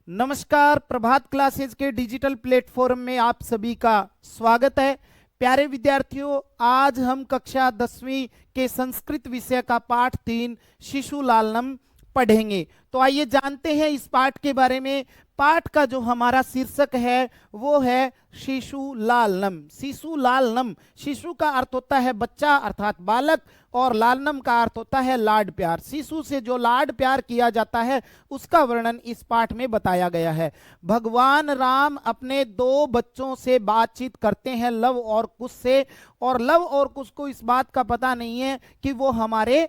नमस्कार, प्रभात क्लासेस के digital platform में आप सभी का स्वागत है। प्यारे विद्यार्थियों, आज हम कक्षा 10वीं के संस्कृत विषय का पाठ 3 शिशु लालनम पढ़ेंगे। तो आइए जानते हैं इस पाठ के बारे में। पाठ का जो हमारा शीर्षक है वो है शिशु लालनम। शिशु लालनम, शिशु का अर्थ होता है बच्चा अर्थात बालक, और लालनम का अर्थ होता है लाड प्यार। शिशु से जो लाड प्यार किया जाता है उसका वर्णन इस पाठ में बताया गया है। भगवान राम अपने 2 बच्चों से बातचीत करते हैं, लव और कुश से, और लव और कुश को इस बात का पता नहीं है कि वो हमारे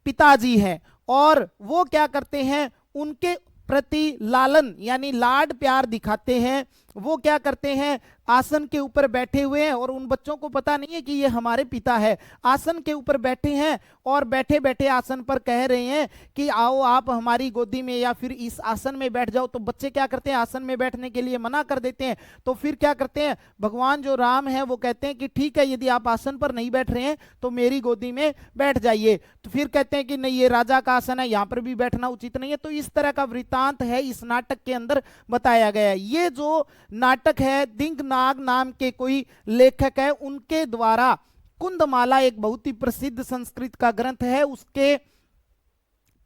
पिताजी हैं, और वो क्या करते हैं, उनके प्रति लालन यानी लाड प्यार दिखाते हैं। वो क्या करते हैं, आसन के ऊपर बैठे हुए हैं और उन बच्चों को पता नहीं है कि ये हमारे पिता है। आसन के ऊपर बैठे हैं और बैठे बैठे आसन पर कह रहे हैं कि आओ आप हमारी गोदी में या फिर इस आसन में बैठ जाओ। तो बच्चे क्या करते हैं, आसन में बैठने के लिए मना कर देते हैं। तो फिर क्या करते हैं, भगवान जो राम है वो कहते हैं कि ठीक है, यदि आप आसन पर नहीं बैठ रहे हैं तो मेरी गोदी में बैठ जाइए। तो फिर कहते हैं कि नहीं, ये राजा का आसन है, यहाँ पर भी बैठना उचित नहीं है। तो इस तरह का वृतांत है इस नाटक के अंदर बताया गया है। ये जो नाटक है दिंगनाग नाम के कोई लेखक है, उनके द्वारा कुंदमाला एक बहुत ही प्रसिद्ध संस्कृत का ग्रंथ है, उसके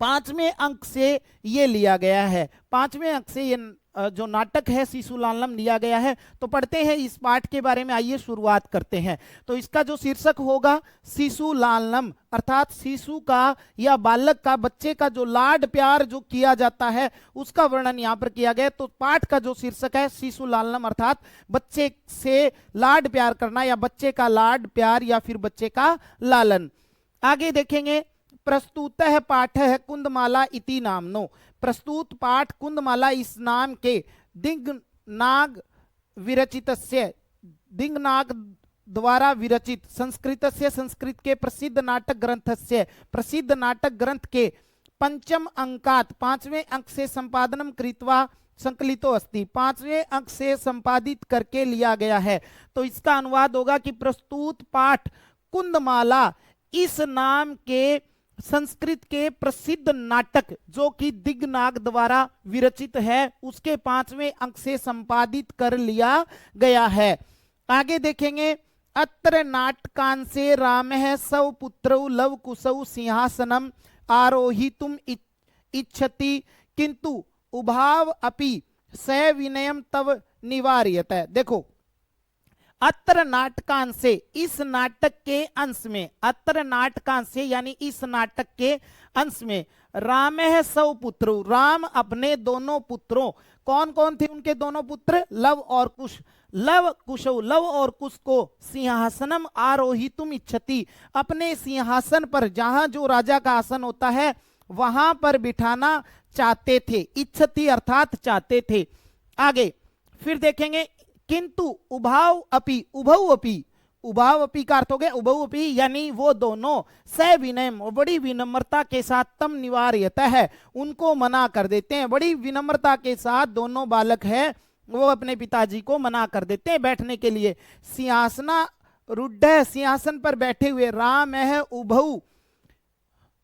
5वें अंक से ये लिया गया है। 5वें अंक से ये जो नाटक है शिशु लालनम लिया गया है। तो पढ़ते हैं इस पाठ के बारे में, आइए शुरुआत करते हैं। तो इसका जो शीर्षक होगा शिशु लालनम, अर्थात शिशु का या बालक का, बच्चे का जो लाड प्यार जो किया जाता है उसका वर्णन यहाँ पर किया गया। तो पाठ का जो शीर्षक है शिशु लालनम, अर्थात बच्चे से लाड प्यार करना या बच्चे का लाड प्यार या फिर बच्चे का लालन। आगे देखेंगे, प्रस्तुतः पाठः कुंदमाला इति नामनो। प्रस्तुत पाठ कुंदमाला इस नाम के दिंगनाग विरचितस्य, दिंगनाग द्वारा विरचित संस्कृतस्य, संस्कृत के प्रसिद्ध नाटक ग्रंथस्य, प्रसिद्ध नाटक ग्रंथ के 5म अंकात, 5वें अंक से संपादनम कृत्वा संकलितो अस्ति, 5वें अंक से संपादित करके लिया गया है। तो इसका अनुवाद होगा कि प्रस्तुत पाठ कुंदमाला इस नाम के संस्कृत के प्रसिद्ध नाटक जो कि दिंगनाग द्वारा विरचित है उसके 5वें अंक से संपादित कर लिया गया है। आगे देखेंगे, अत्र नाटकां से रामः सौ पुत्रौ लव कुशौ सिंहासनम आरोहितुम इच्छति किंतु उभाव अपि सविनयम तव निवार्यते। देखो, अत्र नाटकांश से, इस नाटक के अंश में, अत्र नाटकांश से यानी इस नाटक के अंश में, राम है सौ पुत्र, राम अपने दोनों पुत्रों, कौन कौन थे उनके दोनों पुत्र, लव और कुश, लव कुशौ, लव और कुश को सिंहासनम आरोहितुम इच्छति, अपने सिंहासन पर, जहां जो राजा का आसन होता है वहां पर बिठाना चाहते थे। इच्छति अर्थात चाहते थे। आगे फिर देखेंगे, किंतु उभाव अपि, उभव अपि, उभाव अपि का अर्थ हो गया उभव अपि यानी वो दोनों सविनय, बड़ी विनम्रता के साथ, तम निवार्यता है, उनको मना कर देते हैं। बड़ी विनम्रता के साथ दोनों बालक है वो अपने पिताजी को मना कर देते हैं बैठने के लिए। सिंहासना रूढ़, सिंहासन पर बैठे हुए, राम है उभौ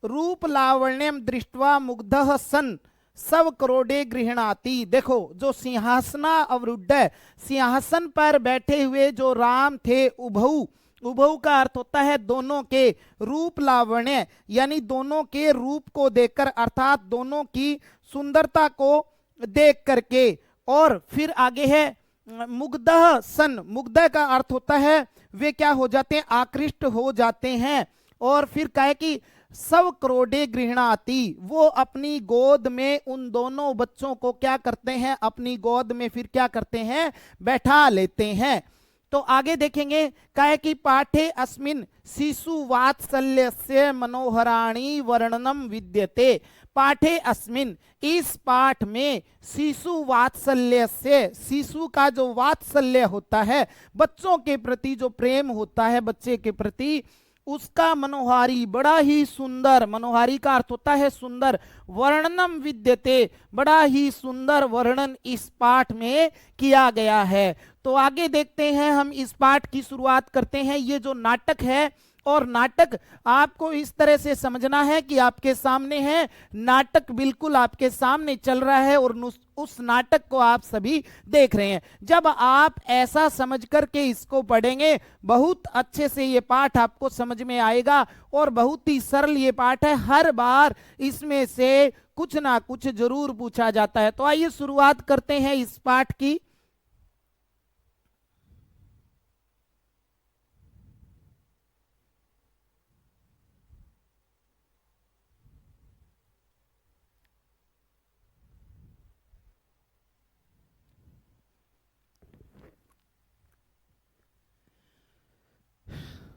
रूप लावण्यम दृष्ट्वा मुग्धः सन सब करोड़े गृहणाति। देखो, जो सिंहासना अवरुद्ध, सिंहासन पर बैठे हुए जो राम थे, उभऊ, उभऊ का अर्थ होता है दोनों के, रूप लावण्य यानी दोनों के रूप को देखकर, अर्थात दोनों की सुंदरता को देख करके। और फिर आगे है मुग्धः सन, मुग्ध का अर्थ होता है वे क्या हो जाते हैं, आकृष्ट हो जाते हैं। और फिर कहे कि सब करोड़े गृहणाति, वो अपनी गोद में उन दोनों बच्चों को क्या करते हैं, अपनी गोद में फिर क्या करते हैं, बैठा लेते हैं। तो आगे देखेंगे, कहे कि पाठे अस्मिन शिशु वात्सल्यस्य मनोहराणि वर्णनम विद्यते। पाठे अस्मिन, इस पाठ में शिशु वात्सल्य से, शिशु का जो वात्सल्य होता है, बच्चों के प्रति जो प्रेम होता है बच्चे के प्रति, उसका मनोहारी, बड़ा ही सुंदर, मनोहारी का अर्थ होता है सुंदर, वर्णनम विद्यते, बड़ा ही सुंदर वर्णन इस पाठ में किया गया है। तो आगे देखते हैं हम, इस पाठ की शुरुआत करते हैं। ये जो नाटक है और नाटक आपको इस तरह से समझना है कि आपके सामने है, नाटक बिल्कुल आपके सामने चल रहा है और उस नाटक को आप सभी देख रहे हैं। जब आप ऐसा समझ करके इसको पढ़ेंगे, बहुत अच्छे से ये पाठ आपको समझ में आएगा और बहुत ही सरल ये पाठ है। हर बार इसमें से कुछ ना कुछ जरूर पूछा जाता है। तो आइए शुरुआत करते हैं इस पाठ की।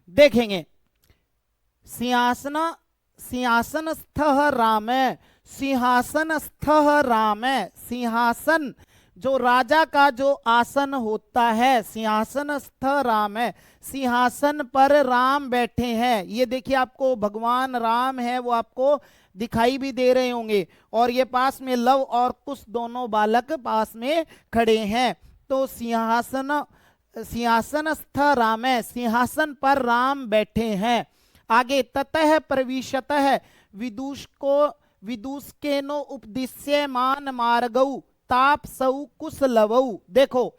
देखेंगे, सिंहासन सिंहासनस्थ राम, सिंहासनस्थ राम, सिंहासन जो राजा का जो आसन होता है, सिंहासनस्थ राम है, सिंहासन पर राम बैठे हैं। ये देखिए आपको भगवान राम है वो आपको दिखाई भी दे रहे होंगे और ये पास में लव और कुश दोनों बालक पास में खड़े हैं। तो सिंहासनस्थ राम है, सिंहासन पर राम बैठे हैं। आगे ततः प्रविशतः विदूषकेनो उपदिश्यमान मार्गौ तापसौ कुशलवौ। देखो,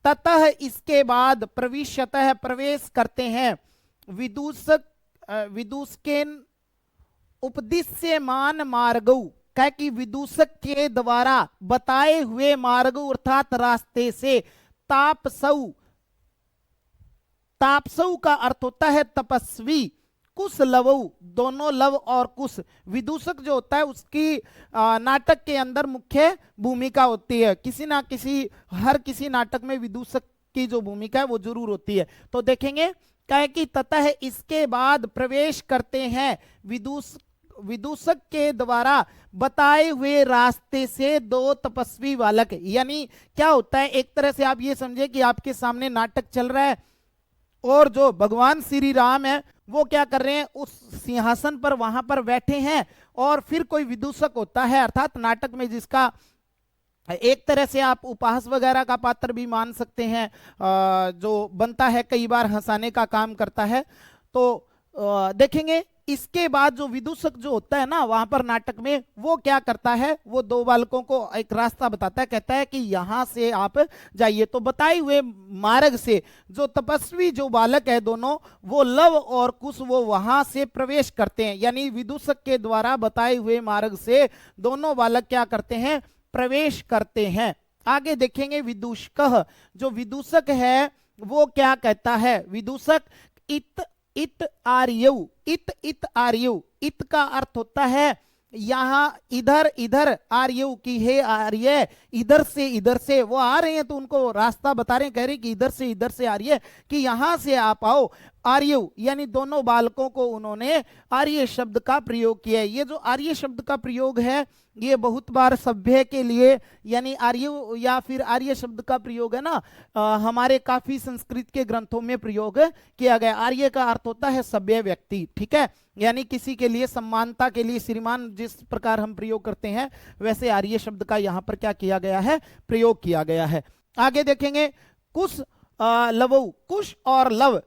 ततः इसके बाद प्रविशतः प्रवेश करते हैं, विदूषकेन उपदिश्यमान मार्गौ, कह कि विदूषक के द्वारा बताए हुए मार्ग अर्थात रास्ते से, तापसौ, तापसौ का अर्थ होता है तपस्वी, कुश लवऊ, दोनों लव और कुश, विदूषक जो होता है उसकी नाटक के अंदर मुख्य भूमिका होती है। किसी ना किसी, हर किसी नाटक में विदूषक की जो भूमिका है वो जरूर होती है। तो देखेंगे कहे कि ततः इसके बाद प्रवेश करते हैं विदूषक के द्वारा बताए हुए रास्ते से दो तपस्वी बालक। यानी क्या होता है, एक तरह से आप ये समझे कि आपके सामने नाटक चल रहा है और जो भगवान श्री राम है वो क्या कर रहे हैं, उस सिंहासन पर वहां पर बैठे हैं और फिर कोई विदूषक होता है अर्थात नाटक में जिसका एक तरह से आप उपहास वगैरह का पात्र भी मान सकते हैं, जो बनता है कई बार हंसाने का काम करता है। तो देखेंगे इसके बाद जो विदूषक जो होता है ना वहां पर नाटक में, वो क्या करता है, वो दो बालकों को एक रास्ता बताता है, कहता है कि यहां से आप जाइए। तो बताए हुए मार्ग से जो तपस्वी जो बालक है दोनों, वो लव और कुश, वो वहां से प्रवेश करते हैं। यानी विदूषक के द्वारा बताए हुए मार्ग से दोनों बालक क्या करते हैं, प्रवेश करते हैं। आगे देखेंगे विदूषक, जो विदूषक है वो क्या कहता है, विदूषक इत आर्यौ, इत आर्यौ, इत का अर्थ होता है यहां इधर इधर, आर्यौ की है आर्य, इधर से वो आ रहे हैं तो उनको रास्ता बता रहे हैं, कह रहे कि इधर से आर्य कि यहां से आप आओ। आर्यौ यानी दोनों बालकों को उन्होंने आर्य शब्द का प्रयोग किया है। ये जो आर्य शब्द का प्रयोग है ये बहुत बार सभ्य के लिए, यानी आर्य या फिर आर्य शब्द का प्रयोग है ना, हमारे काफी संस्कृत के ग्रंथों में प्रयोग किया गया। आर्य का अर्थ होता है सभ्य व्यक्ति, ठीक है, यानी किसी के लिए सम्मानता के लिए श्रीमान जिस प्रकार हम प्रयोग करते हैं वैसे आर्य शब्द का यहाँ पर क्या किया गया है, प्रयोग किया गया है। आगे देखेंगे कुश लवौ, कुश और लव,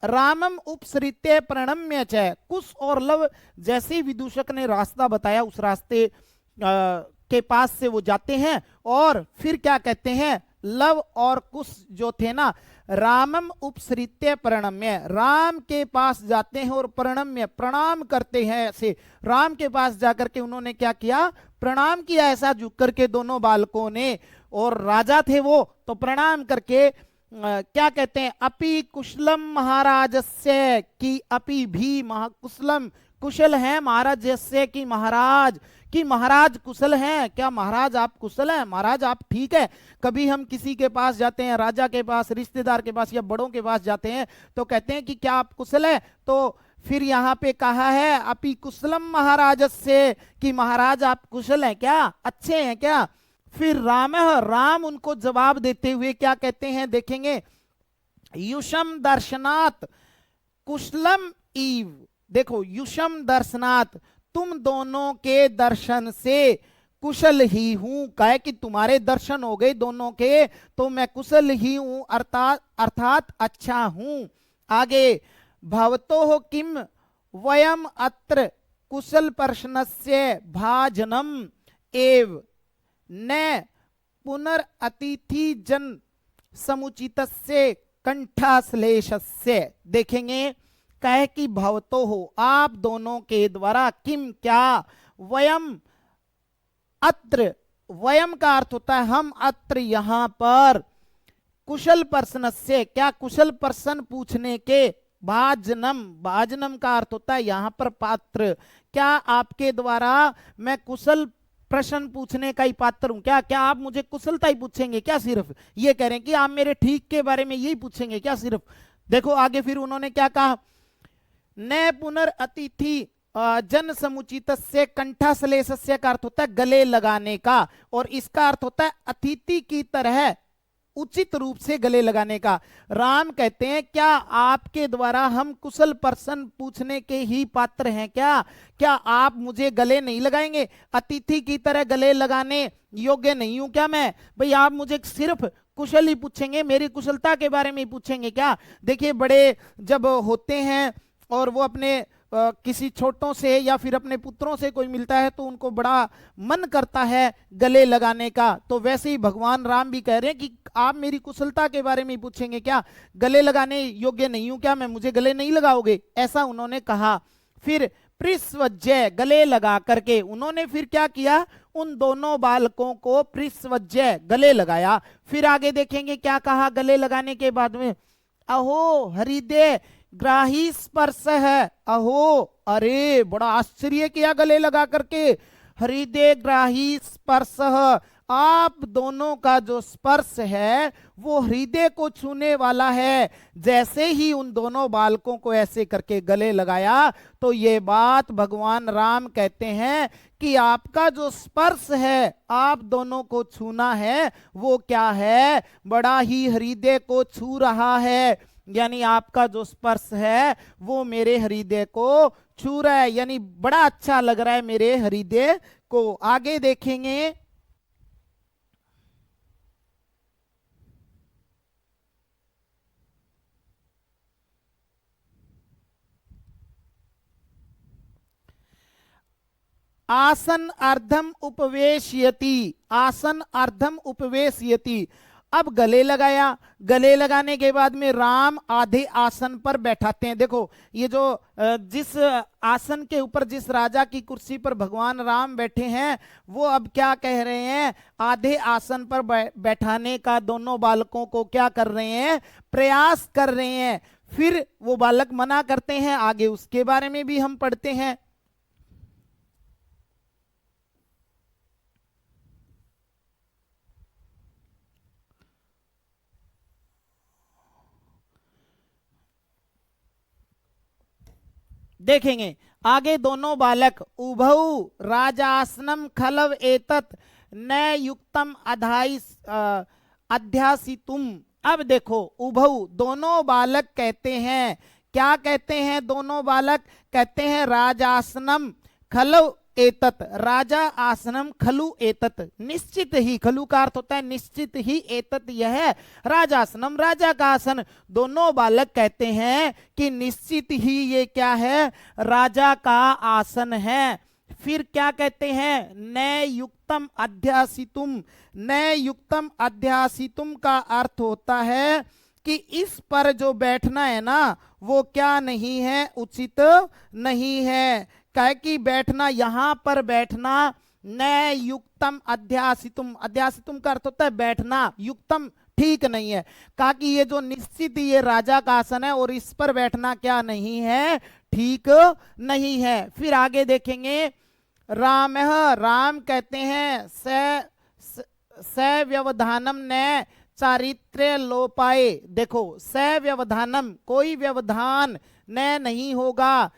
रामम उपसृत्य प्रणम्य च, कुश और लव जैसे विदूषक ने रास्ता बताया उस रास्ते के पास से वो जाते हैं और फिर क्या कहते हैं, लव और कुश जो थे ना, रामम उपसृत्य प्रणम्य, राम के पास जाते हैं और प्रणम्य प्रणाम करते हैं। ऐसे राम के पास जाकर के उन्होंने क्या किया, प्रणाम किया, ऐसा झुक करके दोनों बालकों ने, और राजा थे वो तो प्रणाम करके क्या कहते हैं, अपि कुशलम महाराजस्य, की अपि भी कुशलम, कुशल है महाराजस्य की महाराज, कि महाराज कुशल हैं क्या, महाराज आप कुशल हैं, महाराज आप ठीक है। कभी हम किसी के पास जाते हैं, राजा के पास, रिश्तेदार के पास या बड़ों के पास जाते हैं तो कहते हैं कि क्या आप कुशल हैं, तो फिर यहाँ पे कहा है अपि कुशलम महाराजस्य, कि महाराज आप कुशल हैं क्या, अच्छे हैं क्या। फिर राम उनको जवाब देते हुए क्या कहते हैं, देखेंगे, युषम दर्शनात् कुशलम इव, देखो युषम दर्शनात्, तुम दोनों के दर्शन से कुशल ही हूं, कहे कि तुम्हारे दर्शन हो गए दोनों के तो मैं कुशल ही हूं, अर्थात अच्छा हूं। आगे भवतोः किम वयम अत्र कुशल प्रश्नस्य भाजनम एव न पुनरतिथि जन समुचितस्य कंठाश्लेषस्य। देखेंगे कहे कि भवतो हो आप दोनों के द्वारा किम क्या वयम अत्र, वयम का अर्थ होता है हम, अत्र यहां पर, कुशल प्रश्न से क्या कुशल प्रश्न पूछने के, भाजनम, भाजनम का अर्थ होता है यहां पर पात्र, क्या आपके द्वारा मैं कुशल प्रश्न पूछने का ही पात्र हूं क्या? क्या आप मुझे कुशलता ही पूछेंगे क्या? सिर्फ ये कह रहे हैं कि आप मेरे ठीक के बारे में यही पूछेंगे क्या सिर्फ? देखो आगे फिर उन्होंने क्या कहा, न पुनरतिथि जन समुचित से कंठाश्लेषस्य का अर्थ होता है गले लगाने का, और इसका अर्थ होता है अतिथि की तरह उचित रूप से गले लगाने का। राम कहते हैं क्या आपके द्वारा हम कुशल प्रश्न पूछने के ही पात्र हैं क्या? क्या आप मुझे गले नहीं लगाएंगे? अतिथि की तरह गले लगाने योग्य नहीं हूं क्या मैं? भाई आप मुझे सिर्फ कुशल ही पूछेंगे, मेरी कुशलता के बारे में ही पूछेंगे क्या? देखिए बड़े जब होते हैं और वो अपने किसी छोटों से या फिर अपने पुत्रों से कोई मिलता है तो उनको बड़ा मन करता है गले लगाने का, तो वैसे ही भगवान राम भी कह रहे हैं कि आप मेरी कुशलता के बारे में ही पूछेंगे क्या? गले लगाने योग्य नहीं हूं क्या मैं? मुझे गले नहीं लगाओगे? ऐसा उन्होंने कहा। फिर प्रिस्वज्य, गले लगा करके उन्होंने फिर क्या किया, उन दोनों बालकों को प्रिस्वज्य गले लगाया। फिर आगे देखेंगे क्या कहा गले लगाने के बाद में, अहो हृदय ग्राही स्पर्श है, अहो, अरे बड़ा आश्चर्य किया गले लगा करके, हृदय ग्राही स्पर्श, आप दोनों का जो स्पर्श है वो हृदय को छूने वाला है। जैसे ही उन दोनों बालकों को ऐसे करके गले लगाया तो ये बात भगवान राम कहते हैं कि आपका जो स्पर्श है, आप दोनों को छूना है, वो क्या है, बड़ा ही हृदय को छू रहा है। यानी आपका जो स्पर्श है वो मेरे हृदय को छू रहा है, यानी बड़ा अच्छा लग रहा है मेरे हृदय को। आगे देखेंगे आसन अर्धम उपवेशयति, आसन अर्धम उपवेशयति। अब गले लगाया, गले लगाने के बाद में राम आधे आसन पर बैठाते हैं। देखो ये जो जिस आसन के ऊपर जिस राजा की कुर्सी पर भगवान राम बैठे हैं वो अब क्या कह रहे हैं, आधे आसन पर बैठाने का दोनों बालकों को क्या कर रहे हैं, प्रयास कर रहे हैं। फिर वो बालक मना करते हैं, आगे उसके बारे में भी हम पढ़ते हैं। देखेंगे आगे दोनों बालक उभौ राजासनम खलव एतत न युक्तम अध्यासितुम। अब देखो उभौ दोनों बालक कहते हैं, क्या कहते हैं दोनों बालक, कहते हैं राजासनम खलव एतत, राजा आसनम खलु एतत, निश्चित ही, खलु का अर्थ होता है निश्चित ही, एतत यह राजासनम, राजा का आसन। दोनों बालक कहते हैं कि निश्चित ही ये क्या है, राजा का आसन है। फिर क्या कहते हैं, न युक्तम अध्यासितुम, न युक्तम अध्यासितुम का अर्थ होता है कि इस पर जो बैठना है ना वो क्या नहीं है, उचित नहीं है। कहे कि बैठना, यहां पर बैठना, न युक्तम अध्यासितुम, अध्यासितुम का अर्थ होता है बैठना, युक्तम ठीक नहीं है। कहा कि ये जो निश्चित ये राजा का आसन है और इस पर बैठना क्या नहीं है, ठीक नहीं है। फिर आगे देखेंगे राम, राम कहते हैं स व्यवधानम न चारित्र्य लोपाए। देखो स व्यवधानम, कोई व्यवधान न नहीं होगा,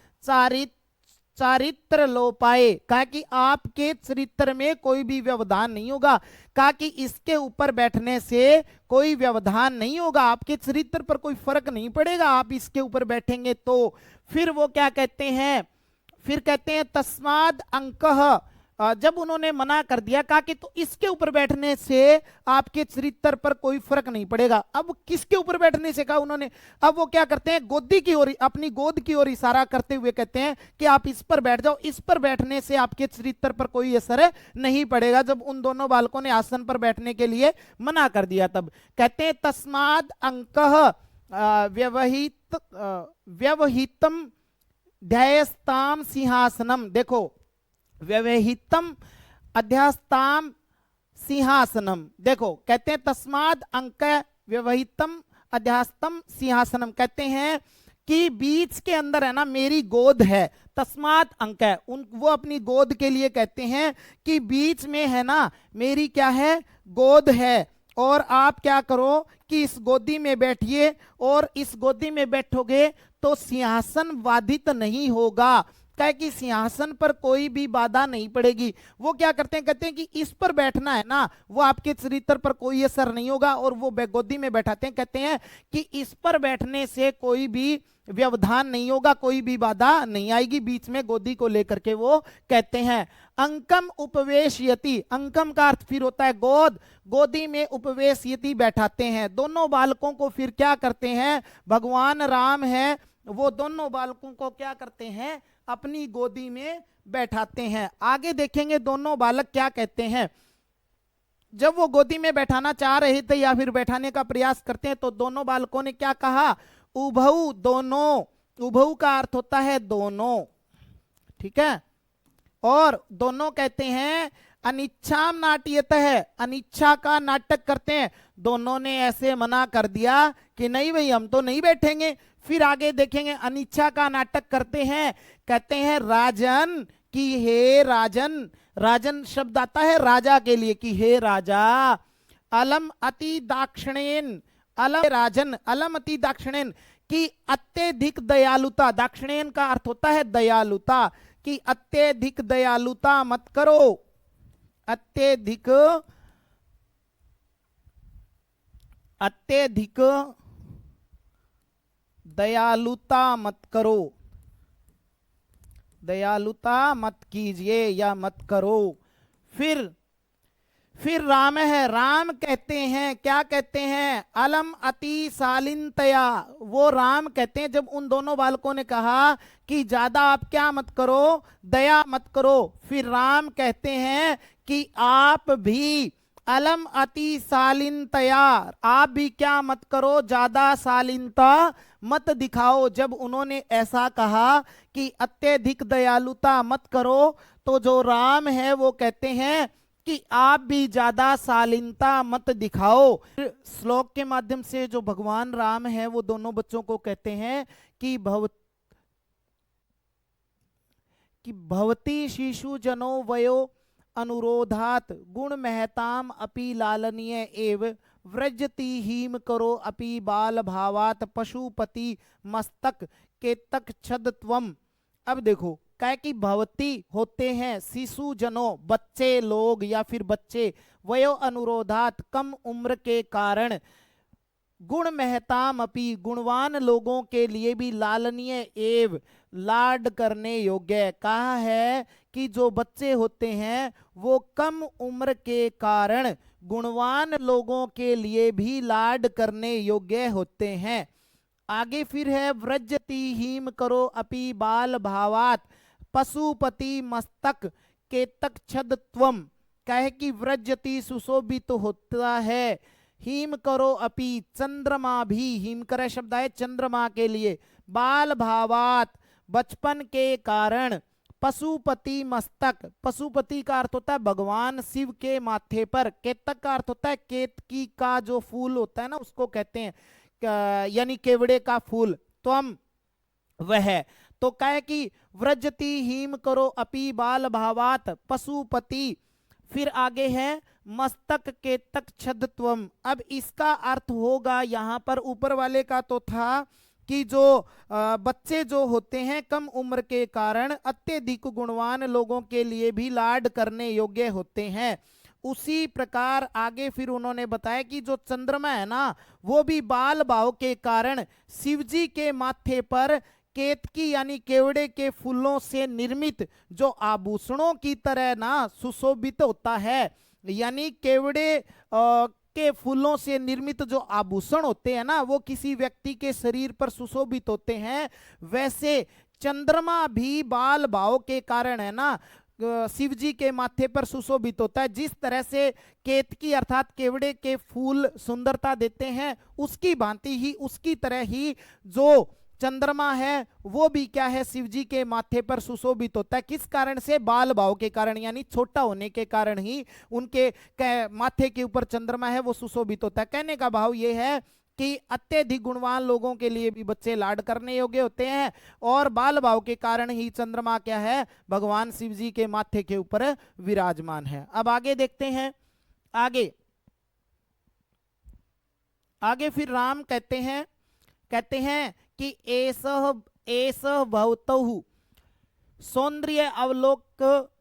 चारित्र लोपाए, कहा कि आपके चरित्र में कोई भी व्यवधान नहीं होगा। कहा कि इसके ऊपर बैठने से कोई व्यवधान नहीं होगा, आपके चरित्र पर कोई फर्क नहीं पड़ेगा आप इसके ऊपर बैठेंगे तो। फिर वो क्या कहते हैं, फिर कहते हैं तस्माद अंकः जब उन्होंने मना कर दिया, कहा कि तो इसके ऊपर बैठने से आपके चरित्र पर कोई फर्क नहीं पड़ेगा। अब किसके ऊपर बैठने से कहा उन्होंने, अब वो क्या करते हैं, गोदी की ओर, अपनी गोद की ओर इशारा करते हुए कहते हैं कि आप इस पर बैठ जाओ, इस पर बैठने से आपके चरित्र पर कोई असर नहीं पड़ेगा। जब उन दोनों बालकों ने आसन पर बैठने के लिए मना कर दिया, तब कहते हैं तस्माद अंकः व्यवहितम ध्यायस्ताम सिंहासनम। देखो, व्यवहितम अध्यास्ताम सिंहासनम, देखो कहते हैं तस्माद अंक व्यवहितम अध्यास्तम सिंहासनम, कहते हैं कि बीच के अंदर है ना मेरी गोद है, तस्मात अंक है, वो अपनी गोद के लिए कहते हैं कि बीच में है ना मेरी क्या है, गोद है, और आप क्या करो कि इस गोदी में बैठिए, और इस गोदी में बैठोगे तो सिंहासन बाधित नहीं होगा, कहे कि सिंहासन पर कोई भी बाधा नहीं पड़ेगी। वो क्या करते हैं, कहते हैं कि इस पर बैठना है ना, वो आपके चरित्र पर कोई असर नहीं होगा, और वो गोदी में बैठाते हैं, कहते हैं कि इस पर बैठने से कोई भी व्यवधान नहीं होगा, कोई भी बाधा नहीं आएगी, बीच में गोदी को लेकर के वो कहते हैं। अंकम उपवेशयति, अंकम का अर्थ फिर होता है गोद, गोदी में उपवेशयति बैठाते हैं। दोनों बालकों को फिर क्या करते हैं, भगवान राम है वो दोनों बालकों को क्या करते हैं, अपनी गोदी में बैठाते हैं। आगे देखेंगे दोनों बालक क्या कहते हैं। जब वो गोदी में बैठाना चाह रहे थे या फिर बैठाने का प्रयास करते हैं, तो दोनों बालकों ने क्या कहा, उभऊ, दोनों, उभऊ का अर्थ होता है दोनों, ठीक है, और दोनों कहते हैं अनिच्छाम नाट्यत है, अनिच्छा का नाटक करते हैं। दोनों ने ऐसे मना कर दिया कि नहीं भाई हम तो नहीं बैठेंगे। फिर आगे देखेंगे अनिच्छा का नाटक करते हैं, कहते हैं राजन कि हे राजन, राजन शब्द आता है राजा के लिए कि हे राजा, अलम अति दाक्षिणेन, अलम राजन, अलम अति दाक्षिणेन कि अत्यधिक दयालुता, दाक्षिणेन का अर्थ होता है दयालुता, कि अत्यधिक दयालुता मत करो, अत्यधिक दयालुता मत करो, दयालुता मत कीजिए या मत करो। फिर राम है, राम कहते हैं, क्या कहते हैं, अलम अति शालीनतया, वो राम कहते हैं जब उन दोनों बालकों ने कहा कि ज्यादा आप क्या मत करो, दया मत करो, फिर राम कहते हैं कि आप भी अलम अति शालीनतया, आप भी क्या मत करो, ज्यादा शालीनता मत दिखाओ। जब उन्होंने ऐसा कहा कि अत्यधिक दयालुता मत करो, तो जो राम है वो कहते हैं कि आप भी ज्यादा शालीनता मत दिखाओ। श्लोक के माध्यम से जो भगवान राम है वो दोनों बच्चों को कहते हैं कि भवती शिशु जनो वयो अनुरोधात गुण महताम अपि लालनीय एव व्रजति हीम करो अपि बाल भावात पशुपति मस्तक केतक छदत्वम। अब देखो क्या कि भवती होते हैं शिशु जनों, बच्चे लोग या फिर बच्चे, वयो अनुरोधात कम उम्र के कारण, गुण महताम अपि गुणवान लोगों के लिए भी लालनीय एव लाड करने योग्य। कहा है कि जो बच्चे होते हैं वो कम उम्र के कारण गुणवान लोगों के लिए भी लाड करने योग्य होते हैं। आगे फिर है व्रजति हीम करो अपि बाल भावात पशुपति मस्तक केतक छदत्वम। कहे कि व्रजति सुशोभित तो होता है, हीम करो अपि चंद्रमा भी, हीम करे शब्द है चंद्रमा के लिए, बाल भावात बचपन के कारण, पशुपति मस्तक, पशुपति का अर्थ होता है भगवान शिव के माथे पर, केतक का अर्थ होता है केतकी का जो फूल होता है ना उसको कहते हैं, यानी केवड़े का फूल, तो हम वह, तो कहे कि व्रजति हीम करो अपि बाल भावात पशुपति, फिर आगे है मस्तक केतक छदत्वम। अब इसका अर्थ होगा यहाँ पर, ऊपर वाले का तो था कि जो बच्चे जो होते हैं कम उम्र के कारण अत्यधिक गुणवान लोगों के लिए भी लाड करने योग्य होते हैं, उसी प्रकार आगे फिर उन्होंने बताया कि जो चंद्रमा है ना वो भी बाल भाव के कारण शिवजी के माथे पर केतकी यानी केवड़े के फूलों से निर्मित जो आभूषणों की तरह ना सुशोभित होता है, यानी केवड़े के फूलों से निर्मित जो आभूषण होते हैं ना वो किसी व्यक्ति के शरीर पर सुशोभित होते हैं, वैसे चंद्रमा भी बाल भाव के कारण है ना शिव जी के माथे पर सुशोभित होता है। जिस तरह से केतकी अर्थात केवड़े के फूल सुंदरता देते हैं, उसकी भांति ही उसकी तरह ही जो चंद्रमा है वो भी क्या है, शिव जी के माथे पर सुशोभित होता है। किस कारण से? बाल भाव के कारण, यानी छोटा होने के कारण ही उनके माथे के ऊपर चंद्रमा है वो सुशोभित होता है। कहने का भाव ये है कि अत्यधिक गुणवान लोगों के लिए भी बच्चे लाड करने योग्य होते हैं, और बाल भाव के कारण ही चंद्रमा क्या है, भगवान शिव जी के माथे के ऊपर विराजमान है। अब आगे देखते हैं, आगे फिर राम कहते हैं कि एस भवतहु सौंदर्य अवलोक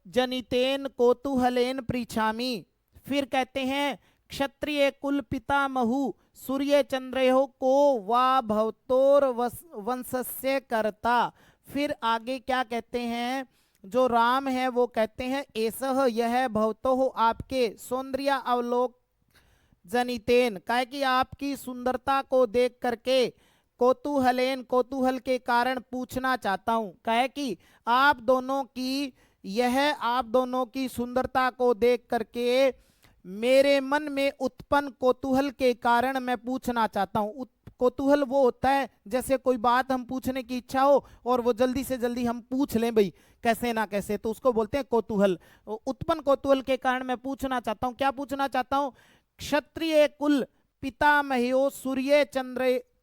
जनितेन कौतूहलेन पृछामि। फिर कहते हैं क्षत्रिय कुल पितामहु सूर्य चंद्रयो को वा भवतोर वंशस्य करता। फिर आगे क्या कहते हैं, जो राम है वो कहते हैं एसह यह भवतो आपके सौंदर्य अवलोक जनितेन, कहे कि आपकी सुंदरता को देख करके कौतूहलेन कौतूहल के कारण पूछना चाहता हूं, कहे कि आप दोनों की सुंदरता को देख करके मेरे मन में उत्पन्न कौतूहल के कारण मैं पूछना चाहता हूं। कौतूहल वो होता है जैसे कोई बात हम पूछने की इच्छा हो और वो जल्दी से जल्दी हम पूछ लें भाई कैसे ना कैसे, तो उसको बोलते हैं कौतूहल। उत्पन्न कौतूहल के कारण मैं पूछना चाहता हूं। क्या पूछना चाहता हूं? क्षत्रिय कुल पितामह्यो सूर्य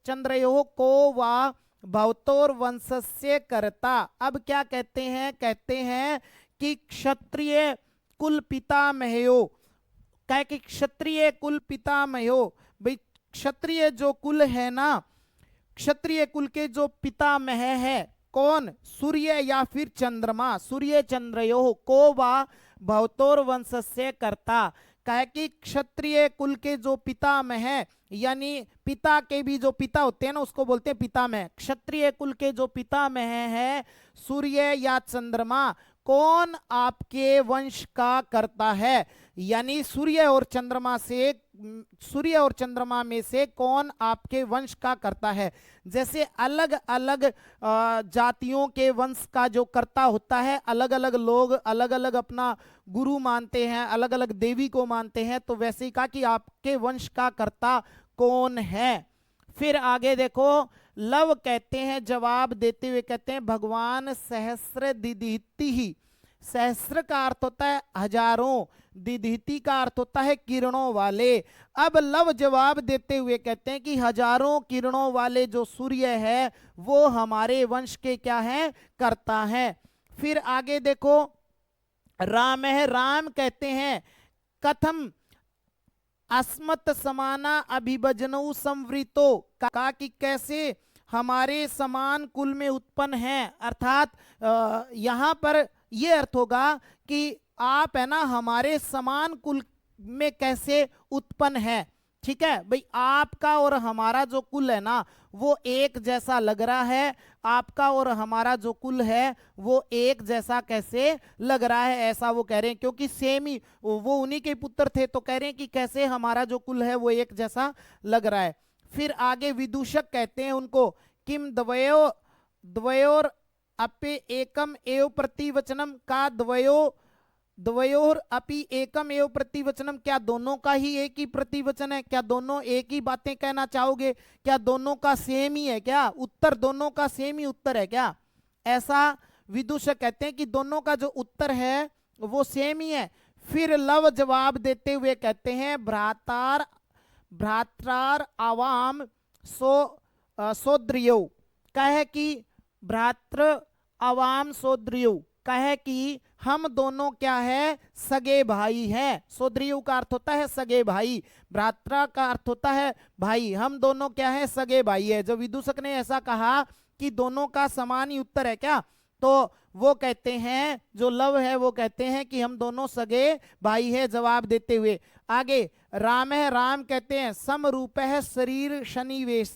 चंद्रयो को वा भवतोर वंशस्य करता। अब क्या कहते हैं कि क्षत्रिय कुल पितामह्यो, कहे कि क्षत्रिय कुल पितामह्यो, भाई क्षत्रिय जो कुल है ना, क्षत्रिय कुल के जो पितामह है कौन? सूर्य या फिर चंद्रमा। सूर्य चंद्रयो को वा भवतोर वंशस्य करता, कहे कि क्षत्रिय कुल के जो पितामह है, यानी पिता के भी जो पिता होते हैं ना उसको बोलते हैं पितामह। क्षत्रिय कुल के जो पितामह है सूर्य या चंद्रमा, कौन आपके वंश का करता है, यानी सूर्य और चंद्रमा में से कौन आपके वंश का करता है। जैसे अलग अलग जातियों के वंश का जो करता होता है, अलग अलग लोग अलग अलग अपना गुरु मानते हैं, अलग अलग देवी को मानते हैं, तो वैसे ही कहा कि आपके वंश का करता कौन है। फिर आगे देखो, लव कहते हैं जवाब देते हुए कहते हैं भगवान सहस्र दिदिति ही। सहस्र का अर्थ होता है हजारों, दिदिति का अर्थ होता है किरणों वाले। अब लव जवाब देते हुए कहते हैं कि हजारों किरणों वाले जो सूर्य है वो हमारे वंश के क्या है, करता है। फिर आगे देखो, राम है, राम कहते हैं कथम अस्मत् समाना अभिभजनौ संवृतो, कहा कि कैसे हमारे समान कुल में उत्पन्न है। अर्थात यहां पर यह अर्थ होगा कि आप है ना हमारे समान कुल में कैसे उत्पन्न है। ठीक है भाई, आपका और हमारा जो कुल है ना वो एक जैसा लग रहा है, आपका और हमारा जो कुल है वो एक जैसा कैसे लग रहा है, ऐसा वो कह रहे हैं, क्योंकि सेम ही वो उन्हीं के पुत्र थे, तो कह रहे हैं कि कैसे हमारा जो कुल है वो एक जैसा लग रहा है। फिर आगे विदूषक कहते हैं उनको, किम द्वयोर अपि एकम एव प्रतिवचनम, का द्वयोर अपि एकम एव प्रतिवचनम, क्या दोनों का ही एक ही प्रतिवचन है? क्या दोनों एक ही बातें कहना चाहोगे? क्या दोनों का सेम ही है क्या उत्तर? दोनों का सेम ही उत्तर है क्या? ऐसा विदूषक कहते हैं कि दोनों का जो उत्तर है वो सेम ही है। फिर लव जवाब देते हुए कहते हैं भ्रात्रार आवाम सोद्रियो, कहे कि भ्रात्र आवाम सोद्रियो, कहे कि हम दोनों क्या है, सगे भाई हैं। सोद्रियो का अर्थ होता है सगे भाई, भ्रात्रा का अर्थ होता है भाई, हम दोनों क्या है, सगे भाई है। जब विदूषक ने ऐसा कहा कि दोनों का समान ही उत्तर है क्या, तो वो कहते हैं, जो लव है वो कहते हैं कि हम दोनों सगे भाई है, जवाब देते हुए। आगे राम है, राम कहते हैं समरूप है शरीर सन्निवेश।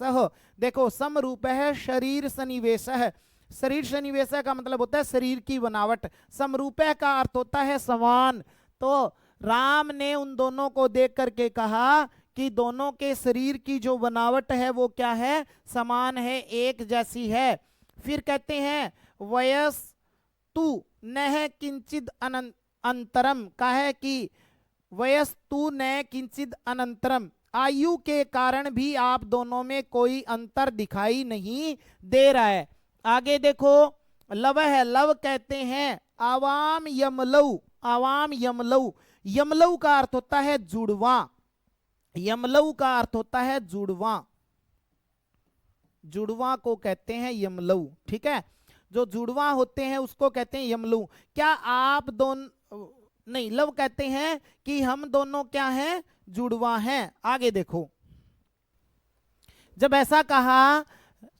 देखो समरूप है शरीर सन्निवेश है, शरीर सन्निवेश का मतलब होता है शरीर की बनावट, समरूप का अर्थ होता है समान। तो राम ने उन दोनों को देख करके कहा कि दोनों के शरीर की जो बनावट है वो क्या है, समान है, एक जैसी है। फिर कहते हैं वयस तू न किंचिद अंतरम, का है कि वयस तू न किंचिद अनंतरम, आयु के कारण भी आप दोनों में कोई अंतर दिखाई नहीं दे रहा है। आगे देखो लव है, लव कहते हैं आवाम यमलऊ, आवाम यमलऊ, यमलऊ का अर्थ होता है जुड़वा, यमलऊ का अर्थ होता है जुड़वा, जुड़वा को कहते हैं यमलऊ, ठीक है। जो जुड़वा होते हैं उसको कहते हैं यमलऊ। क्या आप दोनों नहीं, लव कहते हैं कि हम दोनों क्या हैं, जुड़वा हैं। आगे देखो जब ऐसा कहा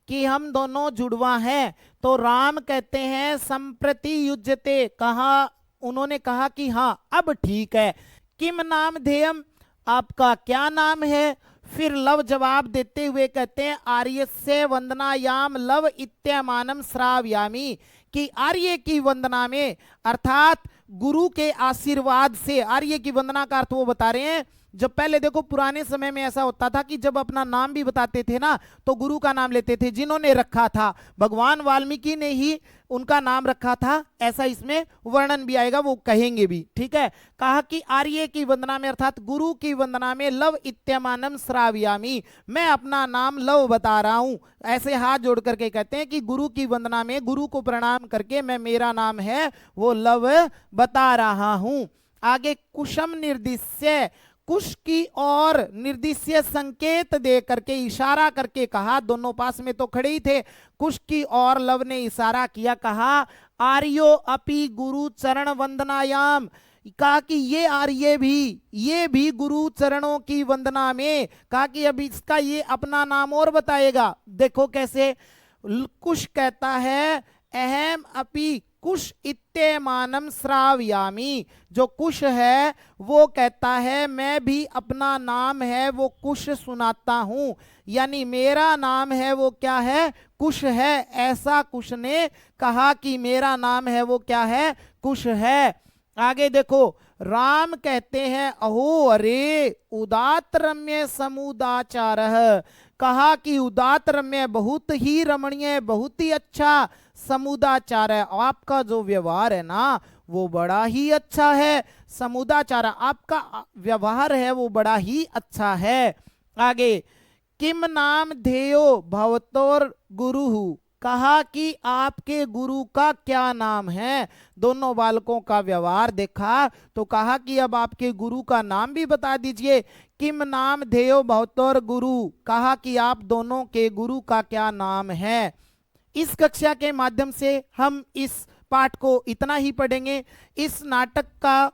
कि हम दोनों जुड़वा हैं तो राम कहते हैं संप्रति युज्यते, कहा उन्होंने कहा कि हाँ अब ठीक है। किम नाम धेयम, आपका क्या नाम है। फिर लव जवाब देते हुए कहते हैं आर्यस्य वंदनायाम लव इत्यमानम श्रावयामि, कि आर्य की वंदना में अर्थात गुरु के आशीर्वाद से, आर्य की वंदना का अर्थ वो बता रहे हैं। जब पहले देखो पुराने समय में ऐसा होता था कि जब अपना नाम भी बताते थे ना तो गुरु का नाम लेते थे, जिन्होंने रखा था भगवान वाल्मीकि ने ही उनका नाम रखा था, ऐसा इसमें वर्णन भी आएगा, वो कहेंगे भी, ठीक है। कहा कि आर्य की वंदना में अर्थात गुरु की वंदना में लव इत्यमानम श्रावयामि, मैं अपना नाम लव बता रहा हूं। ऐसे हाथ जोड़ करके कहते हैं कि गुरु की वंदना में गुरु को प्रणाम करके मैं मेरा नाम है वो लव बता रहा हूं। आगे कुशम निर्दिश्य, कुश की और निर्दिश्य संकेत दे करके इशारा करके कहा, दोनों पास में तो खड़े ही थे, कुश की और लव ने इशारा किया, कहा आर्यो अपि गुरु चरण वंदनायाम, कहा कि ये आर्य भी, ये भी गुरु चरणों की वंदना में, कहा कि अभी इसका ये अपना नाम और बताएगा। देखो कैसे, कुश कहता है अहम अपि कुश इत्यमानम श्रावयामि, जो कुश है वो कहता है मैं भी अपना नाम है वो कुश सुनाता हूं, यानी मेरा नाम है वो क्या है, कुश है। ऐसा कुश ने कहा कि मेरा नाम है वो क्या है, कुश है। आगे देखो राम कहते हैं अहो अरे उदात रम्य समुदाचारः, कहा कि उदात रम्य बहुत ही रमणीय, बहुत ही अच्छा समुदाचार है, आपका जो व्यवहार है ना वो बड़ा ही अच्छा है, समुदाचार आपका व्यवहार है वो बड़ा ही अच्छा है। आगे किम नाम धेयो भवतोर गुरुहु, कहा कि आपके गुरु का क्या नाम है। दोनों बालकों का व्यवहार देखा तो कहा कि अब आपके गुरु का नाम भी बता दीजिए। किम नाम धेयो भवतोर गुरु, कहा कि आप दोनों के गुरु का क्या नाम है। इस कक्षा के माध्यम से हम इस पाठ को इतना ही पढ़ेंगे। इस नाटक का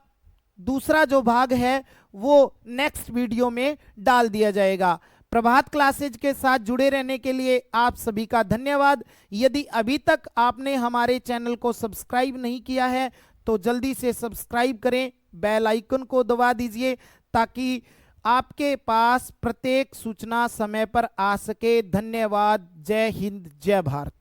दूसरा जो भाग है वो नेक्स्ट वीडियो में डाल दिया जाएगा। प्रभात क्लासेज के साथ जुड़े रहने के लिए आप सभी का धन्यवाद। यदि अभी तक आपने हमारे चैनल को सब्सक्राइब नहीं किया है तो जल्दी से सब्सक्राइब करें, बेल आइकन को दबा दीजिए ताकि आपके पास प्रत्येक सूचना समय पर आ सके। धन्यवाद। जय हिंद, जय भारत।